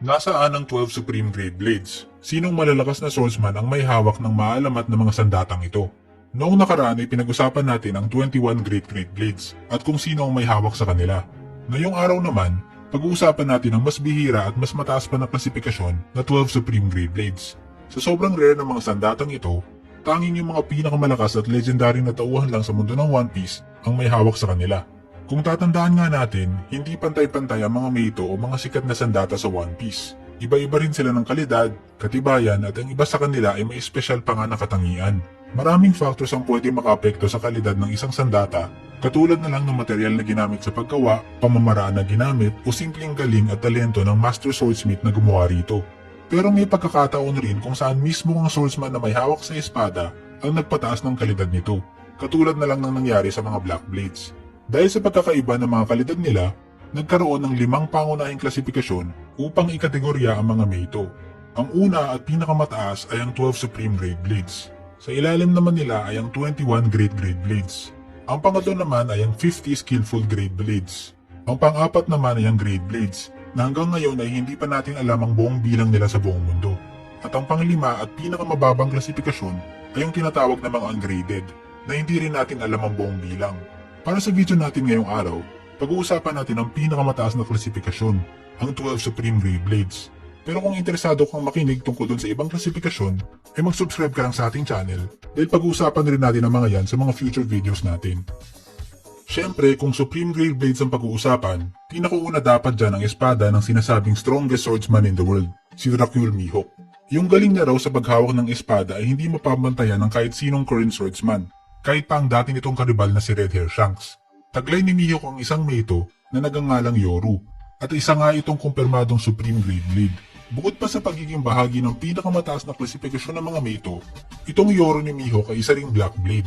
Nasaan ang 12 Supreme Grade Blades? Sinong malalakas na swordsman ang may hawak ng maalamat na mga sandatang ito? Noong nakaraan ay pinag-usapan natin ang 21 Great Great Blades at kung sino ang may hawak sa kanila. Ngayong araw naman, pag-uusapan natin ang mas bihira at mas mataas pa na klasifikasyon na 12 Supreme Grade Blades. Sa sobrang rare ng mga sandatang ito, tanging yung mga pinakamalakas at legendary na tauhan lang sa mundo ng One Piece ang may hawak sa kanila. Kung tatandaan nga natin, hindi pantay-pantay ang mga Meito o mga sikat na sandata sa One Piece. Iba-iba rin sila ng kalidad, katibayan at ang iba sa kanila ay may espesyal pa nga na katangian. Maraming factors ang pwede makaapekto sa kalidad ng isang sandata, katulad na lang ng material na ginamit sa paggawa, pamamaraan na ginamit o simpleng galing at talento ng master swordsmith na gumawa rito. Pero may pagkakataon rin kung saan mismo ang swordsman na may hawak sa espada ang nagpataas ng kalidad nito, katulad na lang ng nangyari sa mga Black Blades. Dahil sa pagkakaiba ng mga kalidad nila, nagkaroon ng 5 pangunahing klasifikasyon upang ikategorya ang mga Meito. Ang una at pinakamataas ay ang 12 Supreme Grade Blades. Sa ilalim naman nila ay ang 21 Great Grade Blades. Ang pangatlo naman ay ang 50 Skillful Grade Blades. Ang pang-apat naman ay ang Grade Blades na hanggang ngayon ay hindi pa natin alam ang buong bilang nila sa buong mundo. At ang panglima at pinakamababang klasifikasyon ay ang tinatawag na mga Ungraded na hindi rin natin alam ang buong bilang. Para sa video natin ngayong araw, pag-uusapan natin ang pinakamataas na klasifikasyon, ang 12 Supreme Grade Blades. Pero kung interesado kang makinig tungkol dun sa ibang klasifikasyon, ay mag-subscribe ka lang sa ating channel dahil pag-uusapan rin natin ang mga yan sa mga future videos natin. Siyempre, kung Supreme Grade Blades ang pag-uusapan, pinakauna dapat dyan ang espada ng sinasabing strongest swordsman in the world, si Dracul Mihawk. Yung galing niya raw sa paghawak ng espada ay hindi mapapantayan ng kahit sinong current swordsman, kahit pa ang dati nitong karibal na si Red Hair Shanks. Taglay ni Mihawk ang isang Meito na nagangalang Yoru, at isa nga itong kumpirmadong Supreme Grade Blade. Bukod pa sa pagiging bahagi ng pinakamataas na klasifikasyon ng mga Meito, itong Yoru ni Mihawk ay isa ring Black Blade.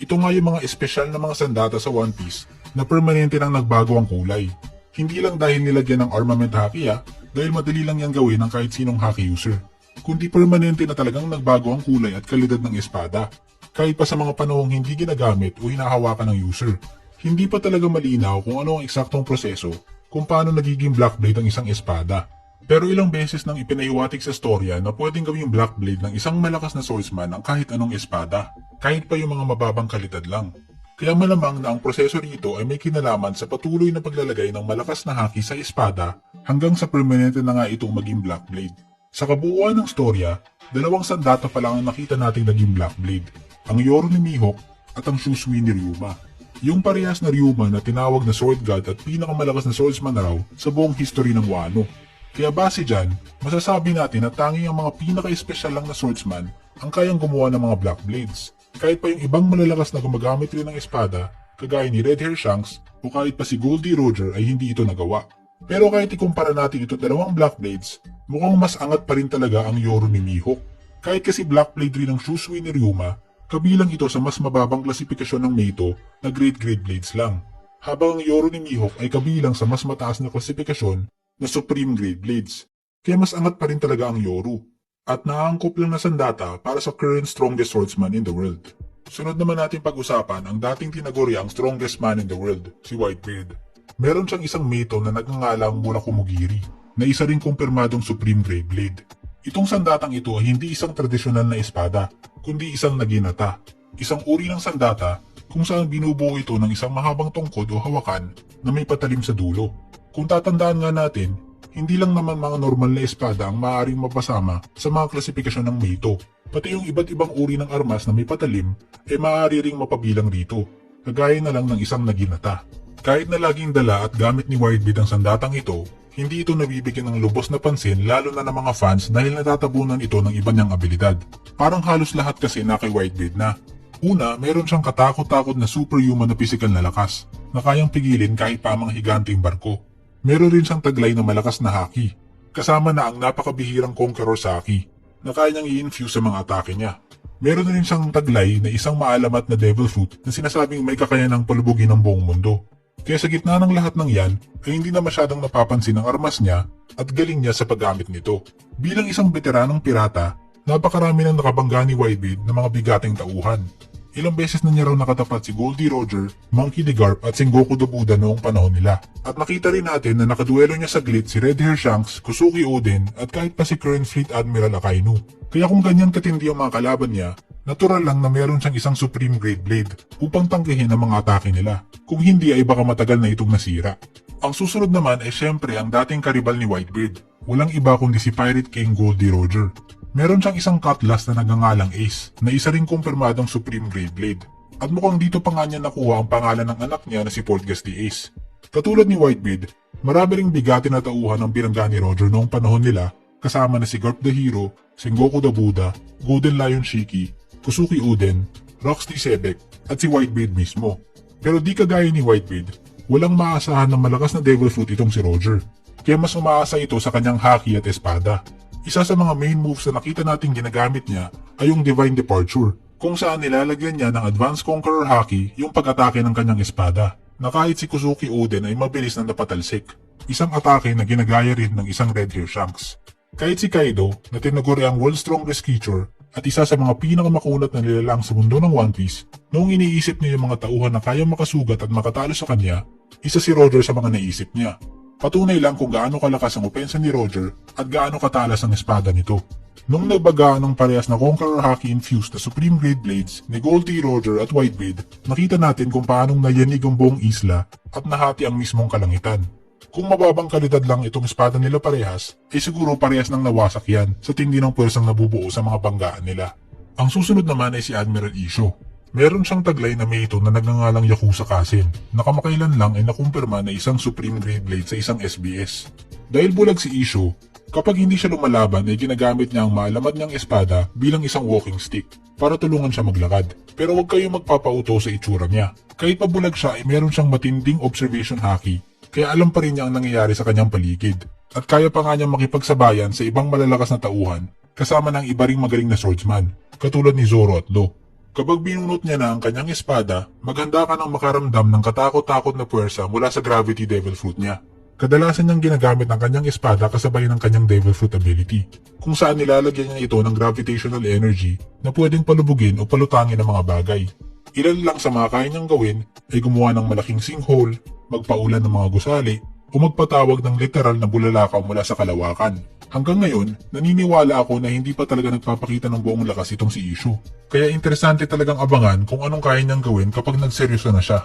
Ito nga yung mga espesyal na mga sandata sa One Piece na permanente nang nagbago ang kulay. Hindi lang dahil nilagyan ng armament haki dahil madali lang yan gawin ng kahit sinong haki user, kundi permanente na talagang nagbago ang kulay at kalidad ng espada, kahit pa sa mga panahong hindi ginagamit o hinahawakan ng user. Hindi pa talaga malinaw kung ano ang eksaktong proseso kung paano nagiging Black Blade ang isang espada. Pero ilang beses nang ipinahiwatig sa storya na pwedeng gawing Black Blade ng isang malakas na swordsman ang kahit anong espada, kahit pa yung mga mababang kalidad lang. Kaya malamang na ang proseso rito ay may kinalaman sa patuloy na paglalagay ng malakas na haki sa espada hanggang sa permanente na nga itong maging Black Blade. Sa kabuuan ng storya, 2 sandata pa lang ang nakita nating naging Black Blade, ang Yoru ni Mihawk at ang Shusui ni Ryuma. Yung parehas na Ryuma na tinawag na Sword God at pinakamalakas na swordsman na raw sa buong history ng Wano. Kaya base dyan, masasabi natin na tanging ang mga pinaka-espesyal lang na swordsman ang kayang gumawa ng mga Black Blades. Kahit pa yung ibang malalakas na gumagamit rin ng espada, kagaya ni Red Hair Shanks o kahit pa si Goldie Roger ay hindi ito nagawa. Pero kahit ikumpara natin ito 2 Black Blades, mukhang mas angat pa rin talaga ang Yoru ni Mihawk. Kahit kasi Black Blade rin ang Shusui ni Ryuma, kabilang ito sa mas mababang klasifikasyon ng Meito na Great Great Blades lang. Habang ang Yoru ni Mihawk ay kabilang sa mas mataas na klasifikasyon na Supreme Grade Blades. Kaya mas angat pa rin talaga ang Yoru. At naaangkop lang na sandata para sa current strongest swordsman in the world. Sunod naman natin pag-usapan ang dating tinaguri ang strongest man in the world, si Whitebeard. Meron siyang isang Meito na nagngangalang Murakumogiri, na isa ring kumpirmadong Supreme Grade Blade. Itong sandatang ito ay hindi isang tradisyonal na espada, kundi isang naginata. Isang uri ng sandata kung saan binubuo ito ng isang mahabang tungkod o hawakan na may patalim sa dulo. Kung tatandaan nga natin, hindi lang naman mga normal na espada ang maaaring mapasama sa mga klasifikasyon ng Meito. Pati yung iba't ibang uri ng armas na may patalim ay maaari ring mapabilang rito, kagaya na lang ng isang naginata. Kahit na laging dala at gamit ni Whitebeard ang sandatang ito, hindi ito nabibigyan ng lubos na pansin lalo na ng mga fans dahil natatabunan ito ng iba niyang abilidad. Parang halos lahat kasi na kay Whitebeard na. Una, meron siyang katakot-takot na superhuman na pisikal na lakas, na kayang pigilin kahit pa ang mga higanteng barko. Meron rin siyang taglay na malakas na haki, kasama na ang napakabihirang Conqueror Saki, na kaya niyang i-infuse sa mga atake niya. Meron rin siyang taglay na isang maalamat na Devil Fruit na sinasabing may kakayanang palubugin ng buong mundo. Kaya sa gitna ng lahat ng yan, ay hindi na masyadong napapansin ang armas niya at galing niya sa paggamit nito. Bilang isang veteranong pirata, napakarami ng nakabangga ni Whitebeard ng mga bigateng tauhan. Ilang beses na niya raw nakatapat si Goldie Roger, Monkey D. Garp at Sengoku the Buddha noong panahon nila. At nakita rin natin na nakaduelo niya saglit si Red Hair Shanks, Kusuki Oden at kahit pa si current Fleet Admiral Akainu. Kaya kung ganyan katindi ang mga kalaban niya, natural lang na meron siyang isang Supreme Great Blade upang tanggihin ang mga atake nila. Kung hindi ay baka matagal na itong nasira. Ang susunod naman ay syempre ang dating karibal ni Whitebeard. Walang iba kundi si Pirate King Goldie Roger. Meron siyang isang cutlass na nagngangalang Ace na isa ring kumpirmadong Supreme Great Blade. At mukhang dito pa nga niya nakuha ang pangalan ng anak niya na si Portgas the Ace. Katulad ni Whitebeard, marami ring bigatin na tauhan ang binangga ni Roger noong panahon nila kasama na si Garp the Hero, Sengoku the Buddha, Golden Lion Shiki, Kusuki Oden, Roxy Sebek at si Whitebeard mismo. Pero di kagaya ni Whitebeard, walang maasahan ng malakas na Devil Fruit itong si Roger. Kaya mas umaasa ito sa kanyang haki at espada. Isa sa mga main moves na nakita nating ginagamit niya ay yung Divine Departure, kung saan nilalagyan niya ng Advanced Conqueror Haki yung pag-atake ng kanyang espada, na kahit si Kusuki Oden ay mabilis na napatalsik. Isang atake na ginagaya rin ng isang Red Hair Shanks. Kahit si Kaido, na tinaguri ang World's Strongest Creature at isa sa mga pinakamakunat na nilalang sa mundo ng One Piece, noong iniisip niya yung mga tauhan na kayang makasugat at makatalo sa kanya, isa si Roger sa mga naisip niya. Patunay lang kung gaano kalakas ang opensa ni Roger at gaano katalas ang espada nito. Nung nagbagaan ng parehas na Conqueror Haki infused na Supreme Great Blades ni Goldie Roger at Whitebeard, nakita natin kung paanong nayanig ang buong isla at nahati ang mismong kalangitan. Kung mababang kalidad lang itong espada nila parehas, ay siguro parehas nang nawasak yan sa tindi ng pwersang nabubuo sa mga banggaan nila. Ang susunod naman ay si Admiral Isho. Meron siyang taglay na Meito na nagngangalang Yakuza Kasen, na kamakailan lang ay nakumpirma na isang Supreme Great Blade sa isang SBS. Dahil bulag si Isho, kapag hindi siya lumalaban ay ginagamit niya ang maalamad niyang espada bilang isang walking stick para tulungan siya maglakad. Pero huwag kayong magpapauto sa itsura niya. Kahit pabulag siya ay meron siyang matinding observation haki, kaya alam pa rin niya ang nangyayari sa kanyang paligid. At kaya pa nga niyang makipagsabayan sa ibang malalakas na tauhan kasama ng iba ring magaling na swordsman, katulad ni Zoro at Law. Kapag binunot niya na ang kanyang espada, maghanda ka ng makaramdam ng katakot-takot na puwersa mula sa Gravity Devil Fruit niya. Kadalasan niyang ginagamit ang kanyang espada kasabay ng kanyang Devil Fruit ability, kung saan nilalagyan niya ito ng gravitational energy na pwedeng palubugin o palutangin ng mga bagay. Ilan lang sa mga kaya niyang gawin ay gumawa ng malaking sinkhole, magpaulan ng mga gusali, o magpatawag ng literal na bulalakaw mula sa kalawakan. Hanggang ngayon, naniniwala ako na hindi pa talaga nagpapakita ng buong lakas itong si Ishu. Kaya interesante talagang abangan kung anong kaya niyang gawin kapag nagseryoso na siya.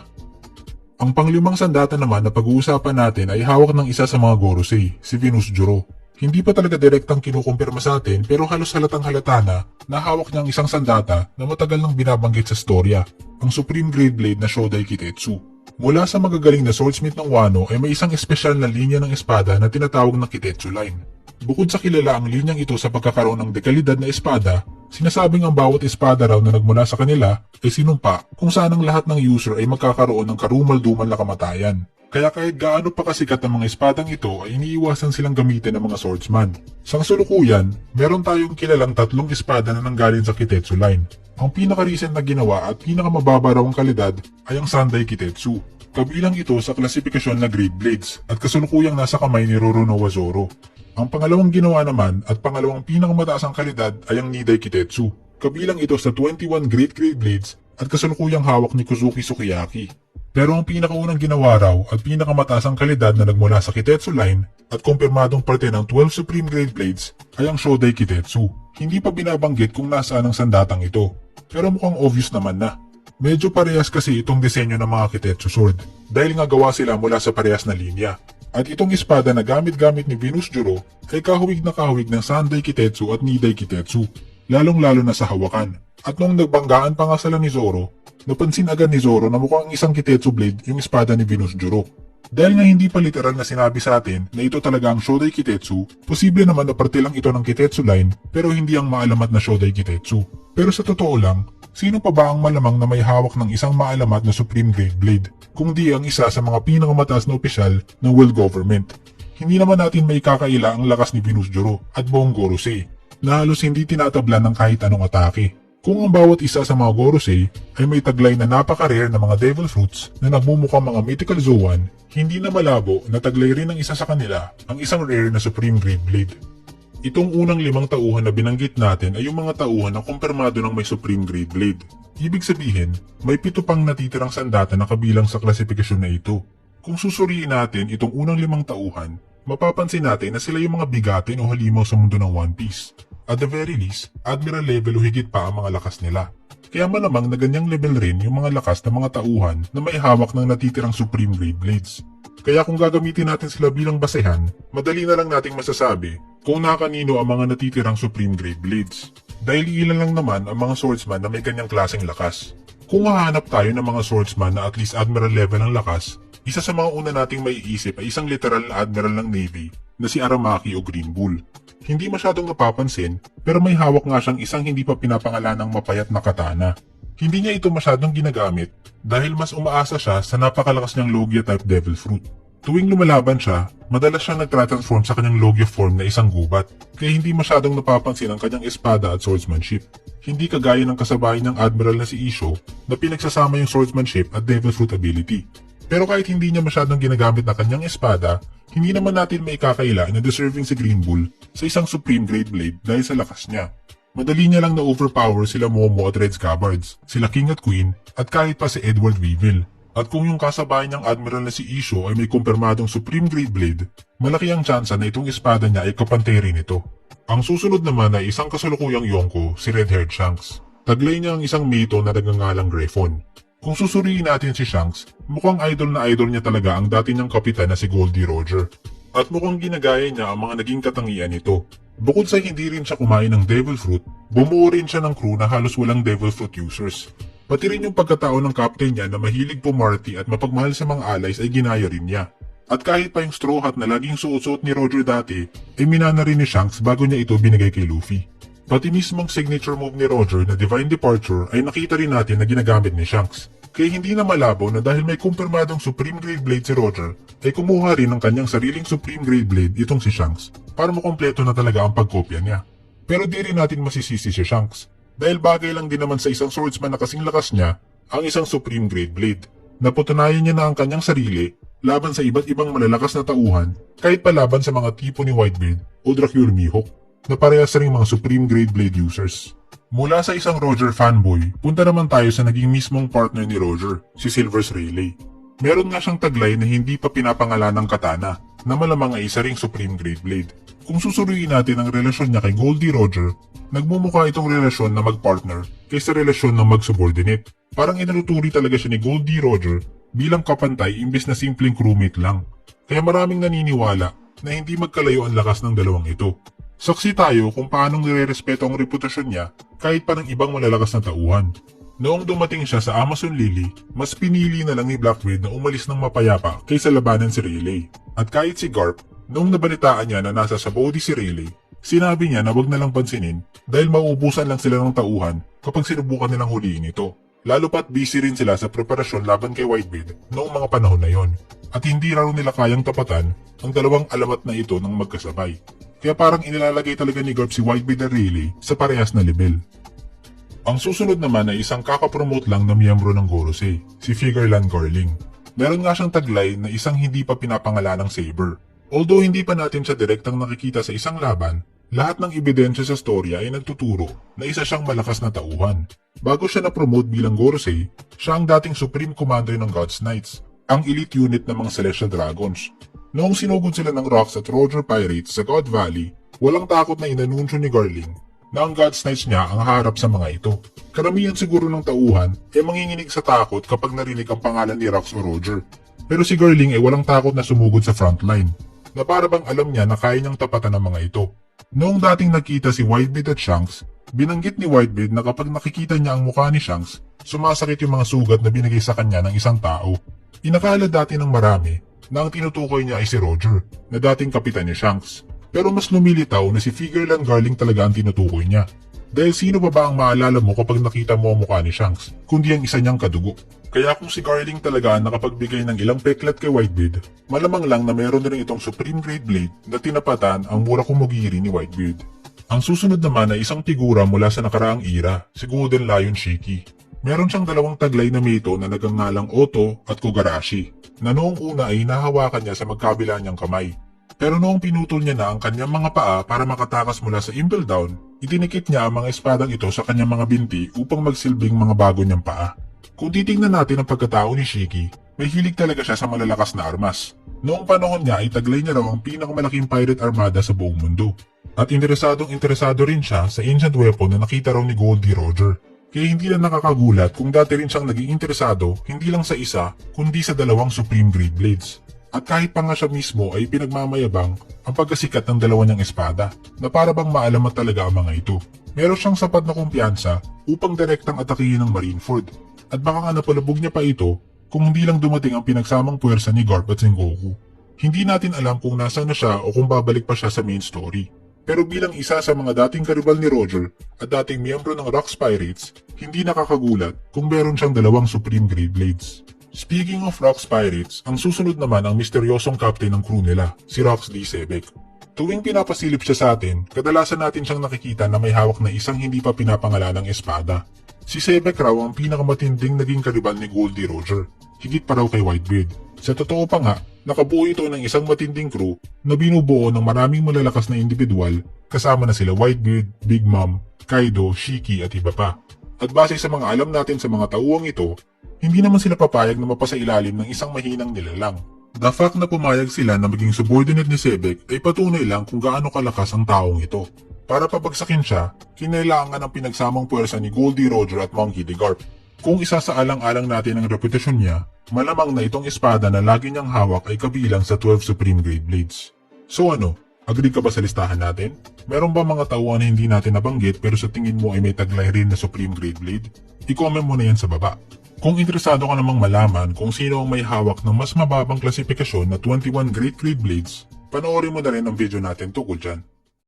Ang panglimang sandata naman na pag-uusapan natin ay hawak ng isa sa mga Gorosei, si Venus Juro. Hindi pa talaga direktang kinukumpirma sa atin pero halos halatang halata na hawak niyang isang sandata na matagal nang binabanggit sa storya, ang Supreme Great Blade na Shodai Kitetsu. Mula sa magagaling na swordsmith ng Wano ay may isang espesyal na linya ng espada na tinatawag na Kitetsu Line. Bukod sa kilala ang linyang ito sa pagkakaroon ng dekalidad na espada, sinasabing ang bawat espada raw na nagmula sa kanila ay sinumpa kung saan ang lahat ng user ay magkakaroon ng karumal-dumal na kamatayan. Kaya kahit gaano pa kasikat ang mga espadang ito ay iniiwasan silang gamitin ng mga swordsman. Sa kasulukuyan, meron tayong kilalang 3 espada na nanggaling sa Kitetsu Line. Ang pinaka-recent na ginawa at pinakamababa raw ang kalidad ay ang Sandai Kitetsu. Kabilang ito sa klasifikasyon na Great Blades at kasulukuyang nasa kamay ni Roronoa Zoro. Ang pangalawang ginawa naman at pangalawang pinakamataas ang kalidad ay ang Nidai Kitetsu. Kabilang ito sa 21 Great Blades at kasulukuyang hawak ni Kuzuki Sukiyaki. Pero ang pinakaunang ginawa raw at pinakamataas ang kalidad na nagmula sa Kitetsu Line at kumpirmadong parte ng 12 Supreme Great Blades ay ang Shodai Kitetsu. Hindi pa binabanggit kung nasaan ang sandatang ito, pero mukhang obvious naman na. Medyo parehas kasi itong disenyo ng mga Kitetsu Sword dahil nga gawa sila mula sa parehas na linya. At itong espada na gamit-gamit ni Venus Juro ay kahawig na kahawig ng Sandai Kitetsu at Nidai Kitetsu, lalong-lalo na sa hawakan. At nung nagbanggaan pa nga sila ni Zoro, napansin agad ni Zoro na mukhang isang Kitetsu blade yung espada ni Venus Juro. Dahil nga hindi pa literal na sinabi sa atin na ito talaga ang Shodai Kitetsu, posible naman na parte lang ito ng Kitetsu Line pero hindi ang maalamat na Shodai Kitetsu. Pero sa totoo lang, sino pa ba ang malamang na may hawak ng isang maalamat na Supreme Great Blade, kung di ang isa sa mga pinakamataas na opisyal ng world government? Hindi naman natin may kakaila ang lakas ni Venus Juro at buong Gorosei, na halos hindi tinatablan ng kahit anong atake. Kung ang bawat isa sa mga Gorosei ay may taglay na napaka-rare na mga Devil Fruits na nagmumukhang mga mythical Zoan, hindi na malabo na taglay rin ng isa sa kanila ang isang rare na Supreme Great Blade. Itong unang 5 tauhan na binanggit natin ay yung mga tauhan na kumpirmado ng may Supreme Grade Blade. Ibig sabihin, may 7 pang natitirang sandata na kabilang sa klasifikasyon na ito. Kung susuriin natin itong unang 5 tauhan, mapapansin natin na sila yung mga bigatin o halimaw sa mundo ng One Piece. At the very least, Admiral level o higit pa ang mga lakas nila. Kaya malamang na ganyang level rin yung mga lakas ng mga tauhan na may hawak ng natitirang Supreme Grade Blades. Kaya kung gagamitin natin sila bilang basehan, madali na lang nating masasabi kung nakanino ang mga natitirang Supreme Grade Blades. Dahil ilan lang naman ang mga swordsman na may ganyang klaseng lakas. Kung hahanap tayo ng mga swordsman na at least Admiral level ang lakas, isa sa mga una nating maiisip ay isang literal na Admiral ng Navy na si Aramaki o Green Bull. Hindi masyadong napapansin pero may hawak nga siyang isang hindi pa pinapangalanang mapayat na katana. Hindi niya ito masyadong ginagamit dahil mas umaasa siya sa napakalakas niyang Logia type Devil Fruit. Tuwing lumalaban siya, madalas siyang nagtransform sa kanyang Logia form na isang gubat, kaya hindi masyadong napapansin ang kanyang espada at swordsmanship. Hindi kagaya ng kasabay ng Admiral na si Isho na pinagsasama yung swordsmanship at Devil Fruit ability. Pero kahit hindi niya masyadong ginagamit na kanyang espada, hindi naman natin maikakaila na deserving si Green Bull sa isang Supreme Grade Blade dahil sa lakas niya. Madali niya lang na-overpower sila Momo at Red Scabbards, sila King at Queen, at kahit pa si Edward Weevil. At kung yung kasabay niyang Admiral na si Isho ay may kumpirmadong Supreme Grade Blade, malaki ang tsansa na itong espada niya ay kapantay nito. Ang susunod naman ay isang kasalukuyang Yonko, si Red-Haired Shanks. Taglay niya ang isang mito na nagngangalang Greffon. Kung susuriin natin si Shanks, mukhang idol na idol niya talaga ang dati niyang kapitan na si Goldie Roger. At mukhang ginagaya niya ang mga naging katangian nito. Bukod sa hindi rin siya kumain ng Devil Fruit, bumuo rin siya ng crew na halos walang Devil Fruit users. Pati rin yung pagkatao ng captain niya na mahilig pumarty at mapagmahal sa mga allies ay ginaya rin niya. At kahit pa yung straw hat na laging suot-suot ni Roger dati, ay minana rin ni Shanks bago niya ito binigay kay Luffy. Pati mismong signature move ni Roger na Divine Departure ay nakita rin natin na ginagamit ni Shanks. Kaya hindi na malabo na dahil may kumpirmadong Supreme Grade Blade si Roger, ay kumuha rin ng kanyang sariling Supreme Grade Blade itong si Shanks para makompleto na talaga ang pagkopya niya. Pero di rin natin masisisi si Shanks dahil bagay lang din naman sa isang swordsman na kasing lakas niya ang isang Supreme Grade Blade. Napatunayan niya na ang kanyang sarili laban sa iba't ibang malalakas na tauhan kahit pa laban sa mga tipo ni Whitebeard o Dracula Mihawk na parehas ring mga Supreme Grade Blade users. Mula sa isang Roger fanboy, punta naman tayo sa naging mismong partner ni Roger, si Silvers Rayleigh. Meron nga siyang taglay na hindi pa pinapangalan ng katana, na malamang ay isa ring Supreme Grade Blade. Kung susuriin natin ang relasyon niya kay Goldie Roger, nagmumukha itong relasyon na mag-partner kaysa relasyon na mag-subordinate. Parang inaruturi talaga siya ni Goldie Roger bilang kapantay imbes na simpleng crewmate lang. Kaya maraming naniniwala na hindi magkalayo ang lakas ng dalawang ito. Saksi tayo kung paanong nire-respeto ang reputasyon niya kahit pa ng ibang malalakas na tauhan. Noong dumating siya sa Amazon Lily, mas pinili na lang ni Blackbeard na umalis ng mapayapa kaysa labanan si Rayleigh. At kahit si Garp, noong nabalitaan niya na nasa sa body si Rayleigh, sinabi niya na wag na lang pansinin dahil mauubusan lang sila ng tauhan kapag sinubukan nilang huliin ito. Lalo pat busy rin sila sa preparasyon laban kay Whitebeard noong mga panahon na yon. At hindi raw nila kayang tapatan ang dalawang alamat na ito ng magkasabay. Kaya parang inilalagay talaga ni Garp si Whitebeard at Rayleigh sa parehas na level. Ang susunod naman ay isang kakapromote lang na miyembro ng Gorosei, si Figureland Garling. Meron nga siyang taglay na isang hindi pa pinapangalanang Saber. Although hindi pa natin siya direktang nakikita sa isang laban, lahat ng ebidensya sa storya ay nagtuturo na isa siyang malakas na tauhan. Bago siya na-promote bilang Gorosei, siya ang dating Supreme Commander ng God's Knights, ang elite unit ng mga Celestial Dragons. Noong sinugod sila ng Rocks at Roger Pirates sa God Valley, walang takot na inanunsyo ni Garling na ang God's Knights niya ang harap sa mga ito. Karamihan siguro ng tauhan ay manginginig sa takot kapag narinig ang pangalan ni Rocks o Roger. Pero si Garling ay walang takot na sumugod sa frontline, na para bang alam niya na kaya niyang tapatan ang mga ito. Noong dating nakita si Whitebeard at Shanks, binanggit ni Whitebeard na kapag nakikita niya ang mukha ni Shanks, sumasakit yung mga sugat na binigay sa kanya ng isang tao. Inakala dati ng marami na ang tinutukoy niya ay si Roger, na dating kapitan ni Shanks. Pero mas lumilitaw na si Figureland Garling talaga ang tinutukoy niya. Dahil sino pa ba ang maalala mo kapag nakita mo ang mukha ni Shanks, kundi ang isa niyang kadugo. Kaya kung si Garling talaga ang nakapagbigay ng ilang peklat kay Whitebeard, malamang lang na meron rin itong Supreme Grade Blade na tinapatan ang mura kumugiri ni Whitebeard. Ang susunod naman ay isang figura mula sa nakaraang era, si Golden Lion Shiki. Meron siyang dalawang taglay na mito na nagngangalang Otto at Kogarashi, na noong una ay nahawakan niya sa magkabila niyang kamay. Pero noong pinutol niya na ang kanyang mga paa para makatakas mula sa Impel Down, itinikit niya ang mga espadang ito sa kanyang mga binti upang magsilbing mga bago niyang paa. Kung titingnan natin ang pagkatao ni Shiki, may hilig talaga siya sa malalakas na armas. Noong panahon niya ay taglay niya raw ang pinakamalaking pirate armada sa buong mundo. At interesado rin siya sa ancient weapon na nakita raw ni Goldie Roger. Kaya hindi lang nakakagulat kung dati rin siyang naging interesado hindi lang sa isa kundi sa dalawang Supreme Great Blades. At kahit pa nga siya mismo ay pinagmamayabang ang pagkasikat ng dalawa niyang espada na para bang maalamat talaga ang mga ito. Meron siyang sapat na kumpiyansa upang direktang atakihin ng Marineford. At baka nga napalubog niya pa ito kung hindi lang dumating ang pinagsamang puwersa ni Garp at Sengoku. Hindi natin alam kung nasaan na siya o kung babalik pa siya sa main story. Pero bilang isa sa mga dating karibal ni Roger at dating miyembro ng Rocks Pirates, hindi nakakagulat kung meron siyang dalawang Supreme Great Blades. Speaking of Rocks Pirates, ang susunod naman ang misteryosong captain ng crew nila, si Rox D. Sebek. Tuwing pinapasilip siya sa atin, kadalasan natin siyang nakikita na may hawak na isang hindi pa pinapangalanang espada. Si Sebek raw ang pinakamatinding naging karibal ni Goldie Roger, higit pa raw kay Whitebeard. Sa totoo pa nga, nakabuo ito ng isang matinding crew na binubuo ng maraming malalakas na individual kasama na sila Whitebeard, Big Mom, Kaido, Shiki at iba pa. At base sa mga alam natin sa mga tauwang ito, hindi naman sila papayag na mapasailalim ng isang mahinang nilalang. The fact na pumayag sila na maging subordinate ni Sebek ay patunay lang kung gaano kalakas ang taong ito. Para pabagsakin siya, kinailangan ng pinagsamang puwersa ni Goldie Roger at Monkey D. Garp. Kung isa sa alang-alang natin ang reputasyon niya, malamang na itong espada na lagi niyang hawak ay kabilang sa 12 Supreme Great Blades. So ano, agree ka ba sa listahan natin? Meron ba mga tauhan na hindi natin nabanggit pero sa tingin mo ay may taglay rin na Supreme Great Blade? I-comment mo na yan sa baba. Kung interesado ka namang malaman kung sino ang may hawak ng mas mababang klasifikasyon na 21 Great Blades, panoorin mo na rin ang video natin tungkol dyan.